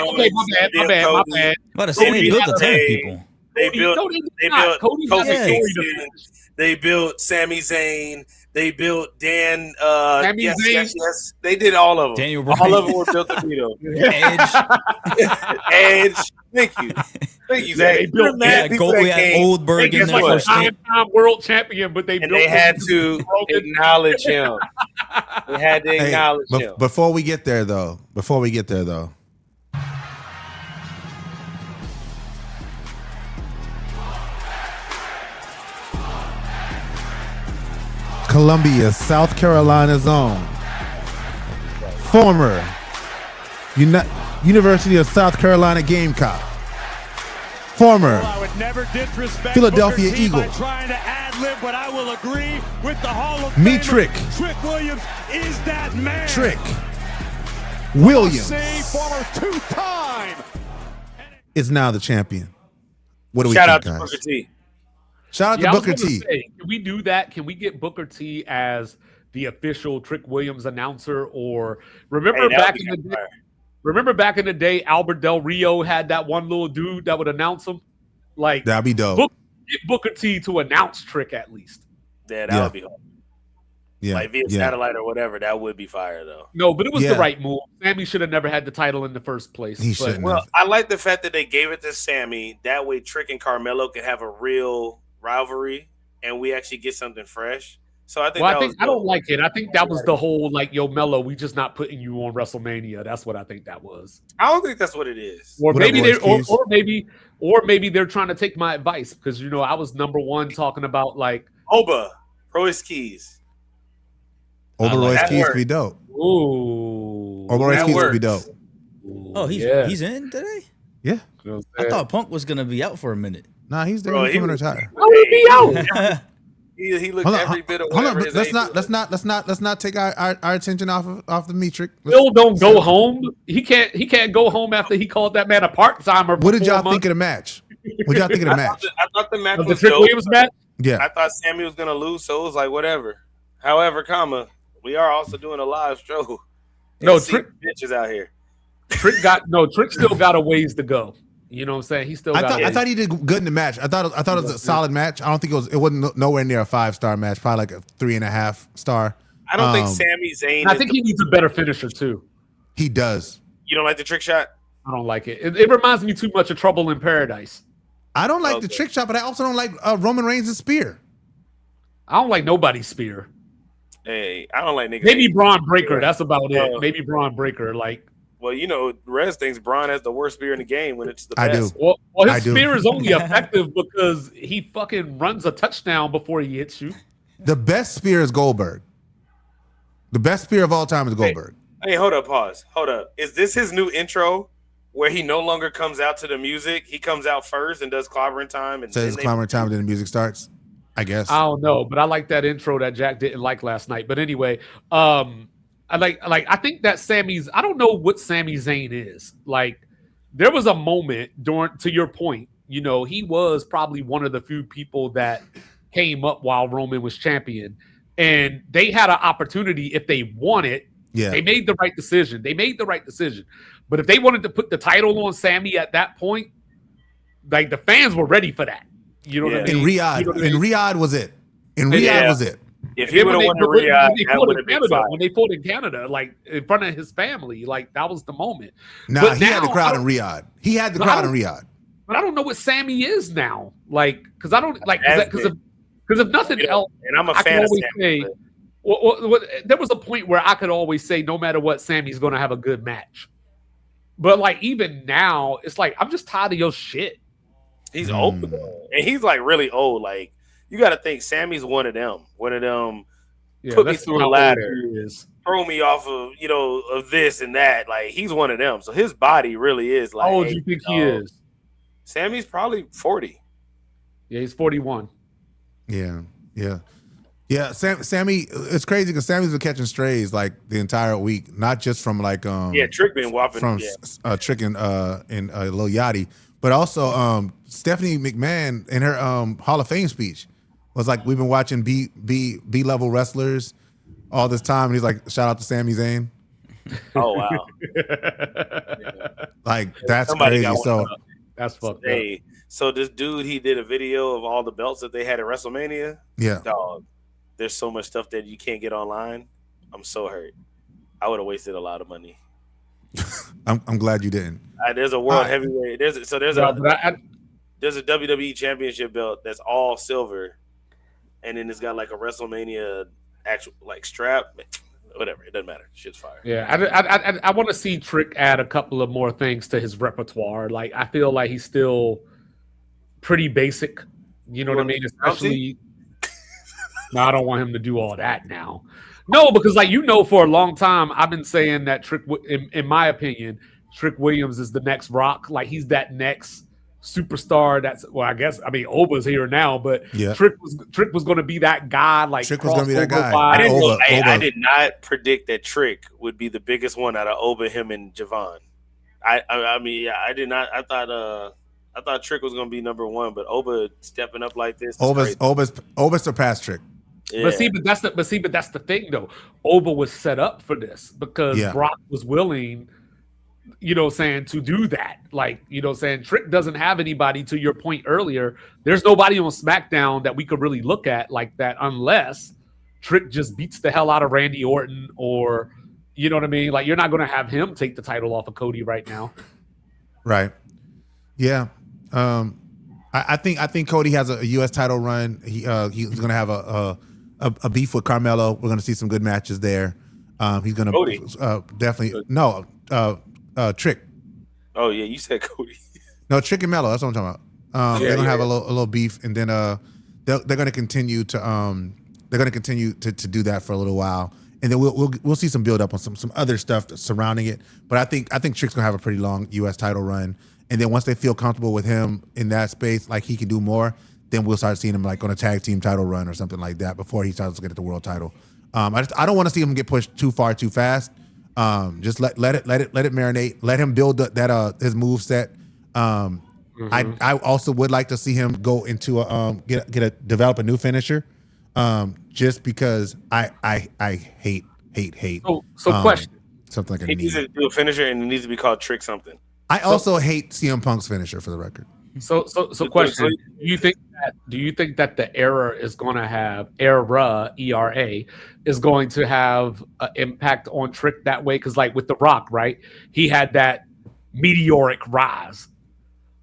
bad. But they built a ton of people. They built Kofi Kingston. They built Sami Zayn. They built Dan. Yes. They did all of them. Daniel Bryan. All of them were built to beat him. Edge. Thank you, Zach. They built we had Goldberg in there like time world champion, but they had to acknowledge him. They had to acknowledge him. Before we get there, though. Columbia, South Carolina's own former University of South Carolina Gamecock, former Philadelphia Eagle, trying to ad-lib, but I will agree with the Hall of Me Famer. Trick. Trick Williams is that man. Trick Williams Former two-time is now the champion. What do we Shout think, out to guys? Booker T. Shout out to Booker T. Can we do that? Can we get Booker T as the official Trick Williams announcer? Or remember back in the day, Albert Del Rio had that one little dude that would announce him. Like that'd be dope. Get Booker T to announce Trick at least. Yeah, that would be hard. Yeah, like via satellite or whatever, that would be fire though. No, but it was the right move. Sammy should have never had the title in the first place. He shouldn't. Well, I like the fact that they gave it to Sammy. That way, Trick and Carmelo can have a real rivalry, and we actually get something fresh. So I think. I don't like it. I think that was the whole like, yo, Melo, we just not putting you on WrestleMania. That's what I think that was. I don't think that's what it is. Or maybe they're trying to take my advice because I was number one talking about like Oba, Royce Keys. Oba Royce Keys would be dope. Ooh. Oba Royce Keys would be dope. Oh, he's in today? Yeah. I thought Punk was gonna be out for a minute. Nah, he's there. He's coming to retire. How would he be out? He looked every bit of. Hold on, but let's not take our attention off the metric. Still don't go home. He can't go home after he called that man a part timer. What did y'all think of the match? What y'all think of the match? I thought the match was the Trick dope. Williams match. Yeah, I thought Sammy was gonna lose, so it was like whatever. However, we are also doing a live show. No, Trick bitches out here. Trick still got a ways to go. You know what I'm saying? He still. I thought he did good in the match. I thought it was a solid match. I don't think it wasn't nowhere near a 5-star match. Probably like a 3.5 star. I don't think Sami Zayn. I think he needs a better finisher too. He does. You don't like the trick shot? I don't like it. It reminds me too much of Trouble in Paradise. I don't like the trick shot, but I also don't like Roman Reigns' spear. I don't like nobody's spear. Hey, I don't like niggas. Maybe Braun Breaker. That's about it. Maybe Braun Breaker. Like. Well, Rez thinks Braun has the worst spear in the game when it's the best. I do. Well, his spear is only effective because he fucking runs a touchdown before he hits you. The best spear is Goldberg. The best spear of all time is Goldberg. Hey, hold up, pause. Hold up. Is this his new intro where he no longer comes out to the music? He comes out first and does clobbering time. And says clobbering time and then the music starts? I guess. I don't know, but I like that intro that Jack didn't like last night. But anyway, I think that I don't know what Sami Zayn is. Like, there was a moment to your point, he was probably one of the few people that came up while Roman was champion. And they had an opportunity if they wanted. Yeah. They made the right decision. But if they wanted to put the title on Sami at that point, like, the fans were ready for that. You know what I mean? In Riyadh was it. Was it. If he would have won the Riyadh, that would have been fire. When they fought in Canada, like in front of his family, like that was the moment. Nah, he had the crowd in Riyadh. He had the crowd in Riyadh. But I don't know what Sami is now. Like, because I don't like because if nothing else, and I'm a fan of Sami. There was a point where I could always say, no matter what, Sami's going to have a good match. But like even now, it's like I'm just tired of your shit. He's old, and he's like really old. Like, you got to think Sammy's one of them. Yeah, put me through a ladder, is. throw me off of of this and that. Like, he's one of them. So his body really is like. How old do you think he is? Sammy's probably 40. Yeah, he's 41. Yeah. Sammy, it's crazy because Sammy's been catching strays like the entire week, not just from like Trick been whopping from Trick and Lil Yachty. But also, Stephanie McMahon in her Hall of Fame speech was like, "We've been watching B level wrestlers all this time," and he's like, "Shout out to Sami Zayn." Oh wow! Like that's crazy. So that's fucked up. So this dude, he did a video of all the belts that they had at WrestleMania. Yeah, dog. There's so much stuff that you can't get online. I'm so hurt. I would have wasted a lot of money. I'm glad you didn't. There's a world heavyweight. There's a WWE championship belt that's all silver, and then it's got like a WrestleMania actual like strap. Whatever, it doesn't matter. Shit's fire. Yeah, I want to see Trick add a couple of more things to his repertoire. Like, I feel like he's still pretty basic. You know what I mean? Especially. No, I don't want him to do all that now. No, because for a long time I've been saying that Trick, in my opinion, Trick Williams is the next Rock. Like, he's that next superstar. Oba's here now, but yeah. Trick was going to be that guy. Like, Trick was going to be that guy. I did not predict that Trick would be the biggest one out of Oba, him, and Javon. I did not. I thought Trick was going to be number one, but Oba stepping up like this. Oba surpassed Trick. Yeah. But that's the thing though. Oba was set up for this because Brock was willing, to do that. Like, Trick doesn't have anybody, to your point earlier. There's nobody on SmackDown that we could really look at like that unless Trick just beats the hell out of Randy Orton, or you know what I mean? Like, you're not going to have him take the title off of Cody right now. Right. Yeah. I think Cody has a U.S. title run. He's going to have a beef with Carmelo. We're going to see some good matches there. He's going to definitely Trick. Oh yeah, you said Cody. No, Trick and Mello. That's what I'm talking about. They're going to have a little beef, and then they're going to continue to do that for a little while, and then we'll see some build up on some other stuff surrounding it. But I think Trick's going to have a pretty long U.S. title run. And then once they feel comfortable with him in that space, like he can do more, then we'll start seeing him like on a tag team title run or something like that before he starts to get at the world title. I don't want to see him get pushed too far too fast. Just let it marinate. Let him build his move set. I also would like to see him go into develop a new finisher. Just because I hate. So question. Something like he needs to do a finisher, and it needs to be called Trick something. I also hate CM Punk's finisher, for the record. So question: Do you think that the era is going to have ERA is going to have an impact on Trick that way? Because like with The Rock, right? He had that meteoric rise,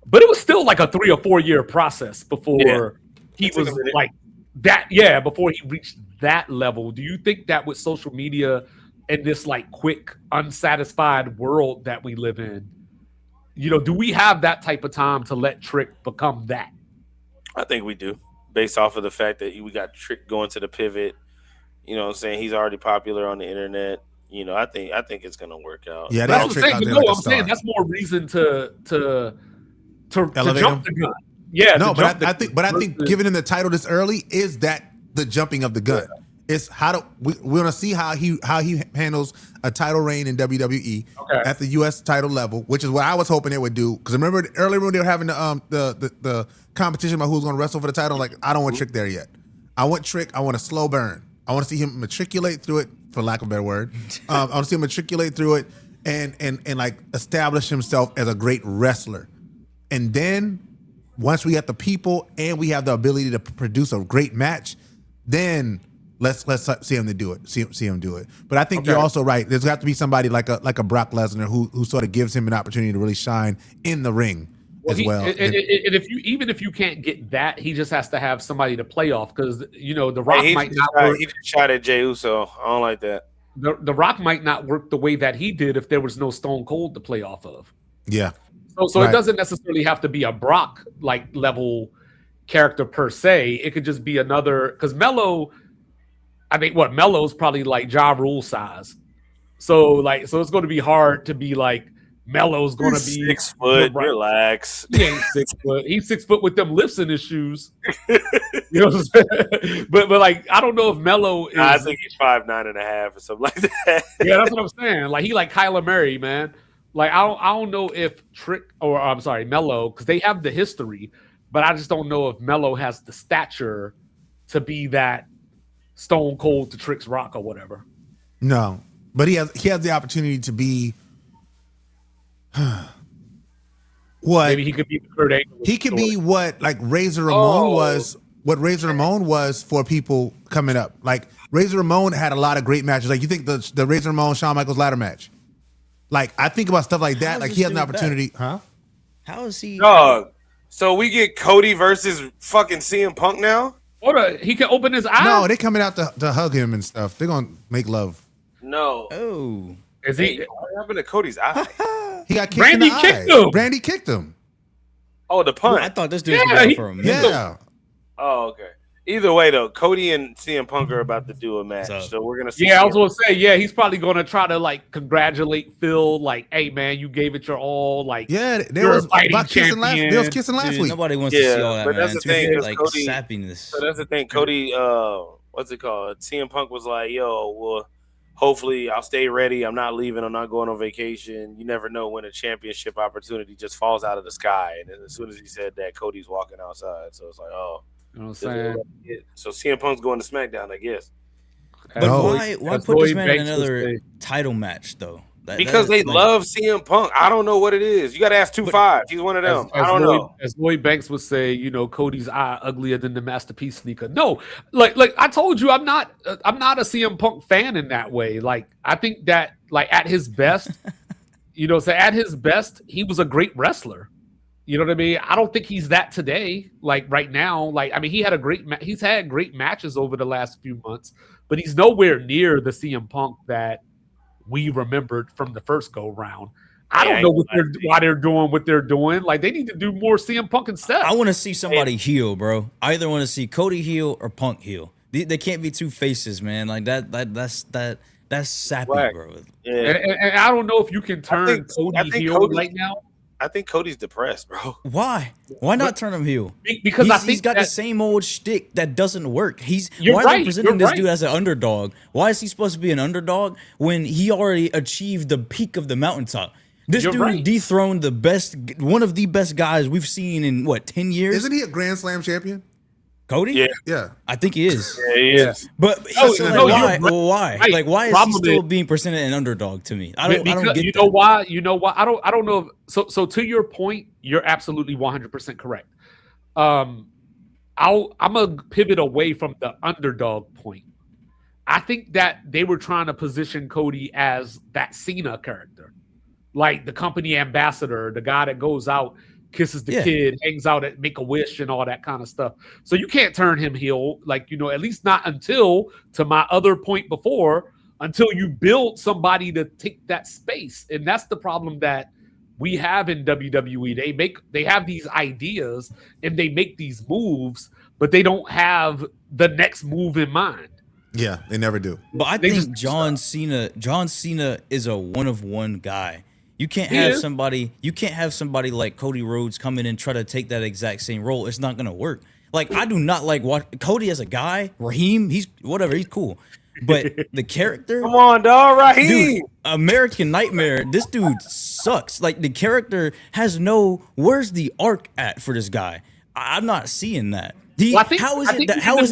but it was still like a 3 or 4 year process before he was like that. Yeah, before he reached that level. Do you think that with social media and this like quick, unsatisfied world that we live in, do we have that type of time to let Trick become that? I think we do, based off of the fact that we got Trick going to the pivot. You know what I'm saying? He's already popular on the internet. I think it's gonna work out. Yeah, that's what I'm saying. I'm saying that's more reason to jump the gun. Yeah, No, the jump but I think giving him the title this early is that the jumping of the gun. It's how do we want to see how he handles a title reign in WWE at the U.S. title level, which is what I was hoping it would do. Because remember earlier when they were having the competition about who's going to wrestle for the title, like I don't want Trick there yet. I want Trick. I want a slow burn. I want to see him matriculate through it, for lack of a better word. I want to see him matriculate through it and like establish himself as a great wrestler, and then. Once we got the people and we have the ability to produce a great match, then let's see him to do it. See him do it. But I think you're also right. There's got to be somebody like a Brock Lesnar who sort of gives him an opportunity to really shine in the ring as well. And if you can't get that, he just has to have somebody to play off because the Rock might not work. He just shot at Jey Uso. I don't like that. The Rock might not work the way that he did if there was no Stone Cold to play off of. Yeah. So right. It doesn't necessarily have to be a Brock like level character per se. It could just be another because Melo. I think Melo's probably like Ja Rule size. So it's going to be hard to be like Melo's going to be 6 foot. Right. Relax. He ain't 6 foot. He's 6 foot with them lifts in his shoes. You know what I'm saying? But like I don't know if Melo is. I think he's 5'9.5" or something like that. Yeah, that's what I'm saying. Like he like Kyler Murray, man. Like I don't know if Melo, because they have the history, but I just don't know if Melo has the stature to be that Stone Cold to Trick's Rock or whatever. No, but he has the opportunity to be what maybe he could be Kurt Angle. He could be what like Razor Ramon was. What Razor Ramon was for people coming up. Like Razor Ramon had a lot of great matches. Like you think the Razor Ramon Shawn Michaels ladder match. Like I think about stuff like that. Like he has an opportunity, huh? How is he? Dog. So we get Cody versus fucking CM Punk now. He can open his eyes. No, they coming out to hug him and stuff. They're gonna make love. No. Oh, is he? What happened to Cody's eye? He got kicked in the eye. Randy kicked him. Oh, the punt. I thought this dude was going for a minute. Yeah. Oh, okay. Either way, though, Cody and CM Punk are about to do a match, so we're gonna see. Yeah, I was gonna say, he's probably gonna try to like congratulate Phil, like, "Hey, man, you gave it your all." Like, there was about kissing last. There was kissing last week. Nobody wants to see all that, but man. That's the thing, like Cody, sappiness. So that's the thing, Cody. What's it called? CM Punk was like, "Yo, well, hopefully I'll stay ready. I'm not leaving. I'm not going on vacation. You never know when a championship opportunity just falls out of the sky." And then as soon as he said that, Cody's walking outside. So it's like, oh. You know what I'm saying? So CM Punk's going to SmackDown, I guess. But why put this man in another title match though? Because they love CM Punk. I don't know what it is. You got to ask 2-5. He's one of them. I don't know. As Lloyd Banks would say, Cody's eye uglier than the masterpiece sneaker. No, like I told you, I'm not a CM Punk fan in that way. Like I think that like at his best, at his best, he was a great wrestler. You know what I mean? I don't think he's that today. Like right now, like I mean, he's had great matches over the last few months, but he's nowhere near the CM Punk that we remembered from the first go round. I don't know why they're doing what they're doing. Like they need to do more CM Punk and Seth. I want to see somebody heel, bro. I either want to see Cody heel or Punk heel. They can't be two faces, man. Like that's sappy, bro. Yeah. And I don't know if you can turn Cody heel right now. I think Cody's depressed, bro. Why? Why not turn him heel? Because I think he's got the same old shtick that doesn't work. Why are they presenting this dude as an underdog? Why is he supposed to be an underdog when he already achieved the peak of the mountaintop? This dude dethroned one of the best guys we've seen in 10 years? Isn't he a Grand Slam champion? Cody? Yeah. I think he is. Yeah, he is. But why? Well, why? Right. Like, why is he still being presented an underdog to me? I don't get you know why? You know why? I don't know. So to your point, you're absolutely 100% correct. I'm gonna pivot away from the underdog point. I think that they were trying to position Cody as that Cena character, like the company ambassador, the guy that goes out, kisses the kid, hangs out at Make-A-Wish and all that kind of stuff. So you can't turn him heel, at least not until, to my other point before, until you build somebody to take that space. And that's the problem that we have in WWE. They have these ideas and they make these moves, but they don't have the next move in mind. Yeah, they never do. But I think John Cena is a one-of-one guy. You can't have somebody. You can't have somebody like Cody Rhodes come in and try to take that exact same role. It's not gonna work. Like I do not like Cody as a guy. Raheem, he's whatever. He's cool, but the character. Come on, dog, Raheem. Dude, American Nightmare. This dude sucks. Like the character has no. Where's the arc at for this guy? I'm not seeing that. How is it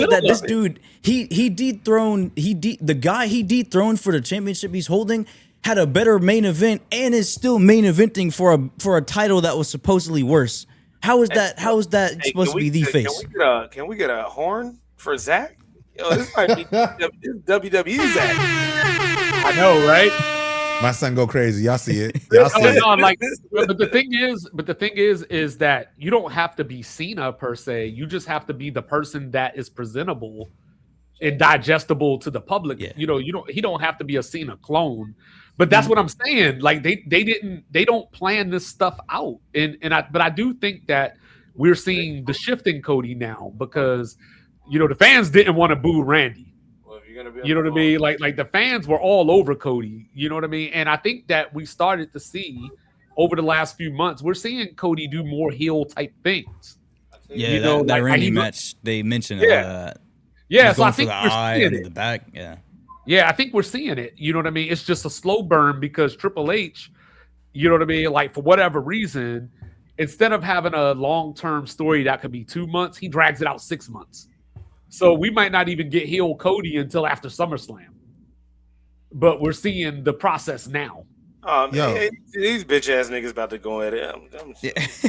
that this dude he dethroned the guy he dethroned for the championship he's holding had a better main event and is still main eventing for a title that was supposedly worse. How is that supposed to be the face? Can we get a horn for Zach? Yo, this might be WWE Zach. I know, right? My son go crazy. Y'all see it. Y'all see it. But the thing is that you don't have to be Cena per se. You just have to be the person that is presentable and digestible to the public. Yeah. He don't have to be a Cena clone. But that's what I'm saying. Like they don't plan this stuff out. But I do think that we're seeing the shift in Cody now because the fans didn't want to boo Randy. You know what I mean? Like the fans were all over Cody. You know what I mean? And I think that we started to see over the last few months, we're seeing Cody do more heel type things. Yeah, that Randy match, they mentioned a lot of that. Yeah, He's so I going think for the we're eye seeing and it. the back. Yeah. Yeah, I think we're seeing it. You know what I mean? It's just a slow burn because Triple H, you know what I mean? Like for whatever reason, instead of having a long-term story that could be 2 months, he drags it out 6 months. So we might not even get heel Cody until after SummerSlam. But we're seeing the process now. Yo, these bitch ass niggas about to go at it.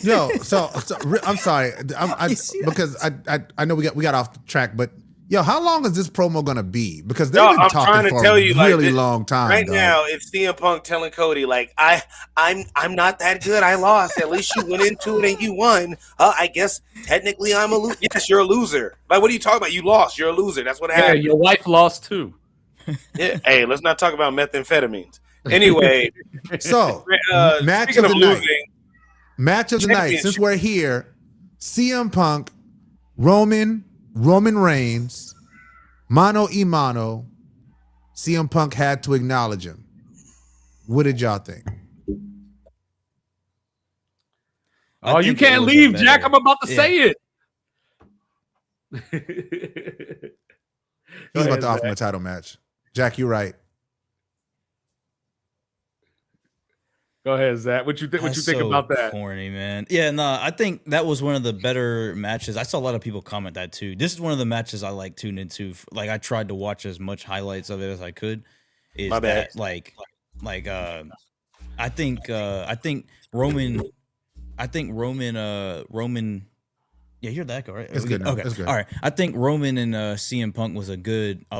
Yo, so I'm sorry, because I know we got off track, but yo, how long is this promo gonna be? Because they've been talking for a really long time. Right now, it's CM Punk telling Cody, like, I'm not that good. I lost. At least you went into it and you won. I guess technically I'm a loser. Yes, you're a loser. Like, what are you talking about? You lost. You're a loser. That's what happened. Yeah, your wife lost too. Yeah. Hey, let's not talk about methamphetamines. Anyway, so match of the night. Match of the night. Since we're here, CM Punk, Roman Reigns, mano y mano. CM Punk had to acknowledge him. What did y'all think? Oh, you can't leave, Jack. I'm about to say it. He's about to offer him a title match. Jack, you're right. Go ahead, Zach. What you think about that? Corny, man. Yeah, no, I think that was one of the better matches. I saw a lot of people comment that too. This is one of the matches I like tuned into. Like I tried to watch as much highlights of it as I could. My bad. I think Roman. Yeah, you're that guy, right? It's good. Okay, it's good. All right. I think Roman and CM Punk was a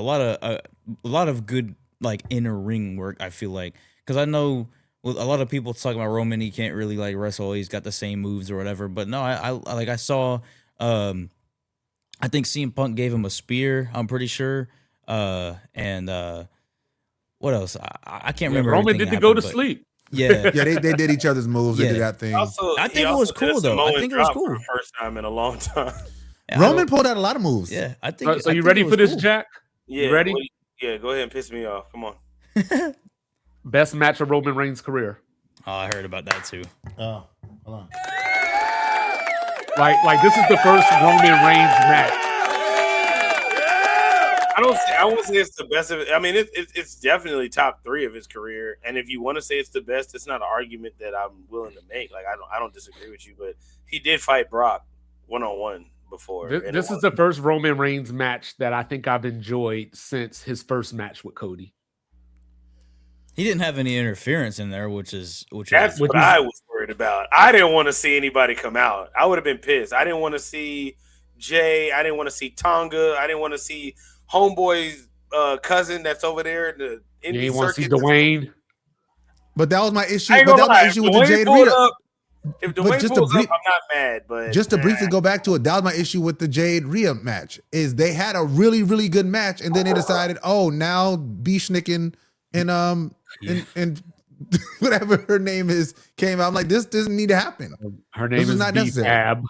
lot of good like inner ring work. I feel like because I know. With a lot of people talking about Roman, he can't really like wrestle. He's got the same moves or whatever. But no, I saw. I think CM Punk gave him a spear. I'm pretty sure. And what else? I can't remember. Roman did go to sleep. Yeah, yeah. They did each other's moves. They did that thing. Also, I think it was cool though. I think it was cool. First time in a long time. Roman pulled out a lot of moves. Yeah, I think. So you ready for this, Jack? Yeah, you ready? Well, yeah, go ahead and piss me off. Come on. Best match of Roman Reigns' career. Oh, I heard about that too. Oh, hold on. Like this is the first Roman Reigns match. I won't say it's the best of it. I mean, it's definitely top 3 of his career. And if you want to say it's the best, it's not an argument that I'm willing to make. Like I don't disagree with you, but he did fight Brock 1-on-1 before. This is the first Roman Reigns match that I think I've enjoyed since his first match with Cody. He didn't have any interference in there, which is that's what I was worried about. I didn't want to see anybody come out. I would have been pissed. I didn't want to see Jay. I didn't want to see Tonga. I didn't want to see Homeboy's cousin that's over there in the Indie you didn't want to see circuit. Dwayne. But that was my issue. But that was my issue with the Jade Rhea. If Dwayne pulls up, I'm not mad. But just to briefly go back to it, that was my issue with the Jade Rhea match. Is they had a really, really good match, and then they decided, oh, now Beeshnick and whatever her name is, came out. I'm like, this doesn't need to happen. Her name is not necessary. Fab.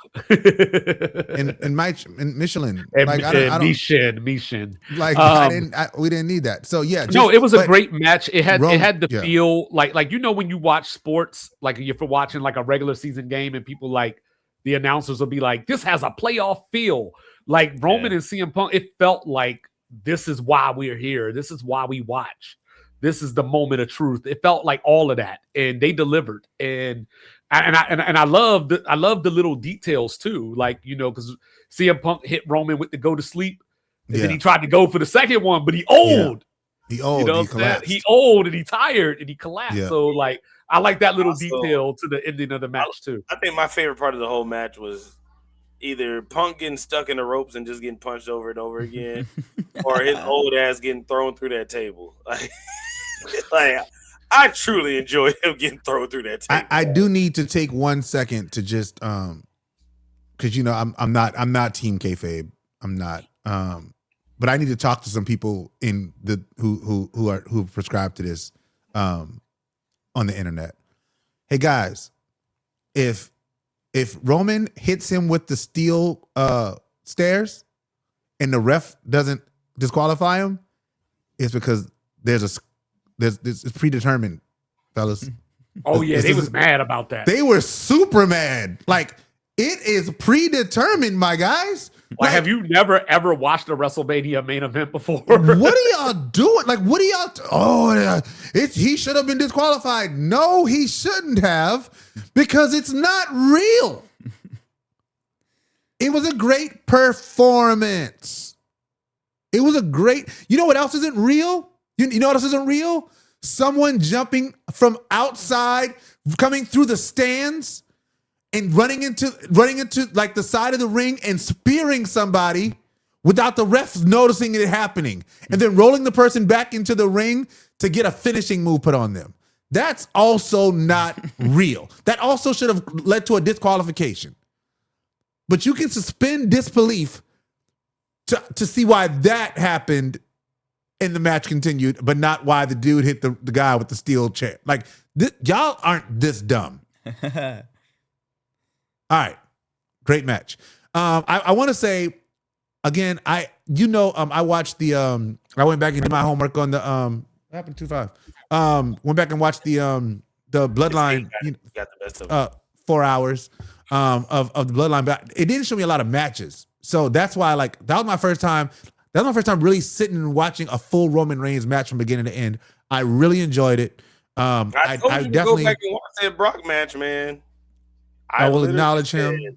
And Michelin. And, Like I don't Mishin. like we didn't need that. So yeah, no, it was a great match. It had the feel like when you watch sports, like if you're watching like a regular season game and people like the announcers will be like, this has a playoff feel. Like Roman and CM Punk, it felt like this is why we're here. This is why we watch. This is the moment of truth. It felt like all of that, and they delivered. And I love the little details too, like because CM Punk hit Roman with the go to sleep, and then he tried to go for the second one, but he old. He old. He collapsed. He old and he tired and he collapsed. Yeah. So like I like that little detail to the ending of the match too. I think my favorite part of the whole match was either Punk getting stuck in the ropes and just getting punched over and over again, or his old ass getting thrown through that table. Like I truly enjoy him getting thrown through that table. I do need to take 1 second to just because I'm not team kayfabe. I'm not. But I need to talk to some people in the who prescribe to this on the internet. Hey guys, if Roman hits him with the steel stairs and the ref doesn't disqualify him, it's because it's predetermined, fellas. Oh yeah, they was mad about that. They were super mad. Like it is predetermined, my guys. Like, have you never ever watched a WrestleMania main event before? What are y'all doing? Like, what are y'all? He should have been disqualified. No, he shouldn't have, because it's not real. It was a great performance. It was a great. You know what else isn't real? You know what else isn't real? Someone jumping from outside, coming through the stands, and running into like the side of the ring and spearing somebody without the refs noticing it happening, and then rolling the person back into the ring to get a finishing move put on them. That's also not real. That also should have led to a disqualification. But you can suspend disbelief to see why that happened and the match continued, but not why the dude hit the guy with the steel chair. Like, y'all aren't this dumb. All right, great match. I want to say again, I watched the I went back and did my homework on the what happened to 5. Went back and watched the Bloodline. Got the best of 4 hours of the Bloodline, but it didn't show me a lot of matches. So that's why that was my first time. That was my first time really sitting and watching a full Roman Reigns match from beginning to end. I really enjoyed it. I told you to go back and watch that Brock match, man. I will acknowledge him.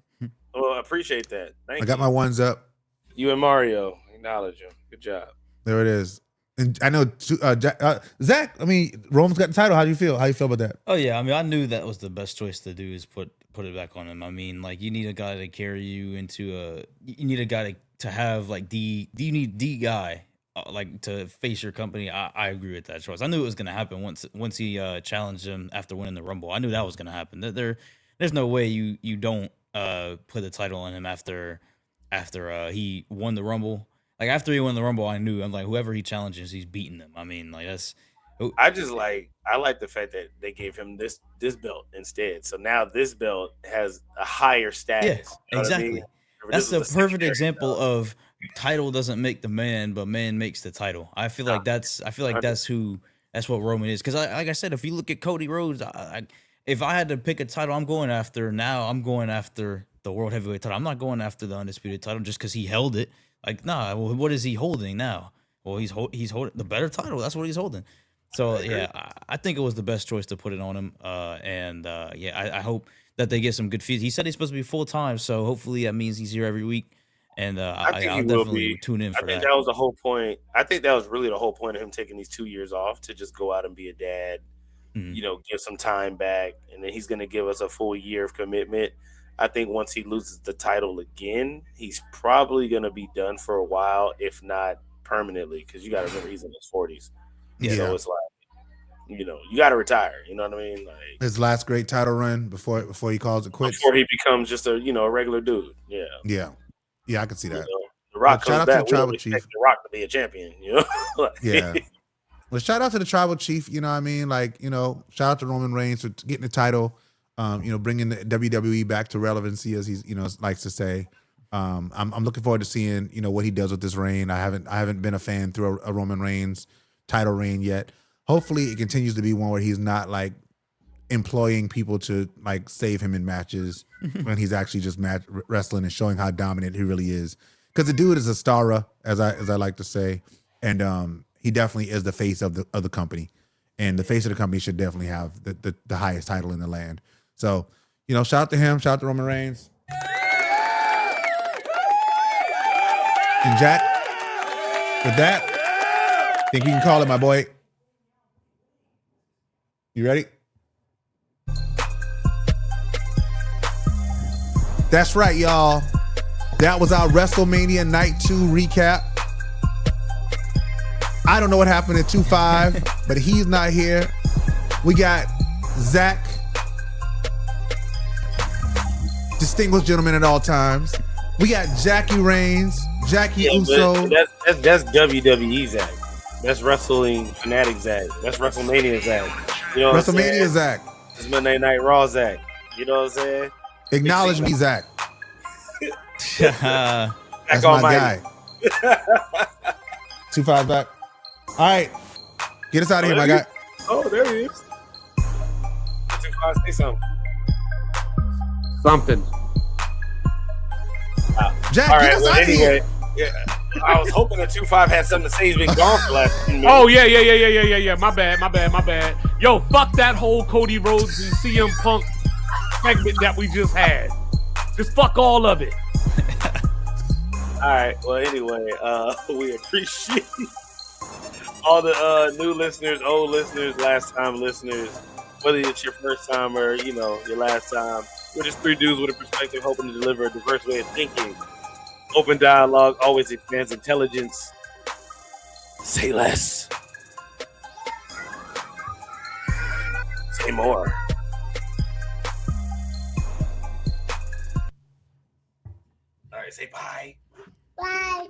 Well, I appreciate that. Thank you. I got my ones up. You and Mario, acknowledge him. Good job. There it is. And I know Zach. I mean, Roman's got the title. How do you feel? How do you feel about that? Oh yeah, I mean, I knew that was the best choice to do, is put it back on him. I mean, like, you need a guy to carry you into you need a guy to have like you need the guy like to face your company. I agree with that choice. I knew it was gonna happen once he challenged him after winning the Rumble. I knew that was gonna happen. There's no way you don't put the title on him after he won the Rumble. Like, after he won the Rumble, I'm like, whoever he challenges, he's beating them. I mean, like, that's. I like the fact that they gave him this belt instead. So now this belt has a higher status. Yeah, exactly. I mean? That's the perfect example of title doesn't make the man, but man makes the title. I feel like that's what Roman is. Because like I said, if you look at Cody Rhodes, if I had to pick a title, I'm going after the World Heavyweight title. I'm not going after the Undisputed title just because he held it. Like, nah, well, what is he holding now? Well, he's holding the better title. That's what he's holding. So, yeah, I think it was the best choice to put it on him. I hope that they get some good feeds. He said he's supposed to be full-time, so hopefully that means he's here every week. And I'll definitely tune in for that. I think that was the whole point. I think that was really the whole point of him taking these 2 years off, to just go out and be a dad, give some time back, and then he's going to give us a full year of commitment. I think once he loses the title again, he's probably going to be done for a while, if not permanently, because you got to remember he's in his 40s. Yeah. So it's like, you got to retire. You know what I mean? Like, his last great title run before he calls it quits. Before he becomes just a regular dude. Yeah. Yeah. Yeah, I can see that. The Rock comes back. Tribal Chief. The Rock to be a champion. Yeah. Well, shout out to the tribal chief. You know what I mean? Like, shout out to Roman Reigns for getting the title. Bringing the WWE back to relevancy, as he's likes to say. I'm looking forward to seeing what he does with this reign. I haven't been a fan through a Roman Reigns title reign yet. Hopefully, it continues to be one where he's not like employing people to like save him in matches when he's actually just wrestling and showing how dominant he really is. Because the dude is a star, as I like to say, and he definitely is the face of the company, and the face of the company should definitely have the highest title in the land. So, shout out to him, shout out to Roman Reigns. And Jack, with that, think you can call it, my boy. You ready? That's right, y'all. That was our WrestleMania Night 2 recap. I don't know what happened at 2-5, but he's not here. We got Zach, distinguished gentleman at all times. We got Jackie Reigns, Jackie Uso. That's WWE Zach. That's Wrestling Fanatic Zach. That's WrestleMania Zach. WrestleMania Zach. It's Monday Night Raw Zach. You know what I'm saying? Acknowledge me, Zach. That's on my guy. 2-5 back. All right. Get us out of here, my guy. Oh, there he is. 2-5, say something. Something. Jack, all get right, us out of here. Yeah, I was hoping that 2-5 had something to say. He's been gone for the last 10 minutes. Oh, yeah. My bad. Yo, fuck that whole Cody Rhodes and CM Punk segment that we just had. Just fuck all of it. All right. Well, anyway, we appreciate all the new listeners, old listeners, last time listeners, whether it's your first time or your last time. We're just three dudes with a perspective, hoping to deliver a diverse way of thinking. Open dialogue always expands intelligence. Say less. Say more. All right, say bye. Bye.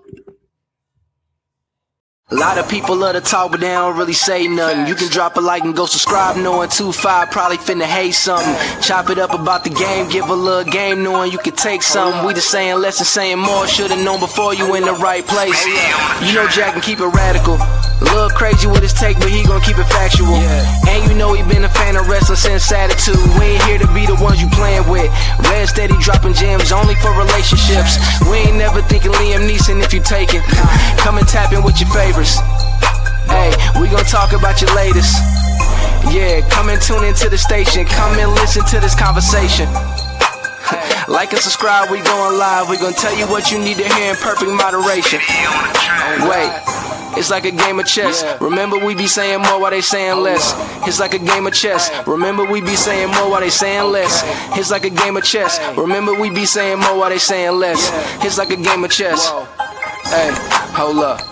A lot of people love to talk, but they don't really say nothing. You can drop a like and go subscribe, knowing 2-5 probably finna hate something. Chop it up about the game, give a little game, knowing you can take something. We just saying less and saying more, should've known before you in the right place. You know Jack can keep it radical. A little crazy with his take, but he gon' keep it factual. And you know he been a fan of wrestling since attitude. We ain't here to be the ones you playing with. Red steady dropping gems only for relationships. We ain't never thinking Liam Neeson if you take it. Come and tap in with your favorites. Hey, we gon' talk about your latest. Yeah, come and tune into the station. Come and listen to this conversation. Like and subscribe, we going live. We gon' tell you what you need to hear in perfect moderation. Wait. It's like a game of chess. Remember we be saying more while they saying less. It's like a game of chess. Remember we be saying more while they saying less. It's like a game of chess. Remember we be saying more while they saying less. It's like a game of chess. Hey, hold up.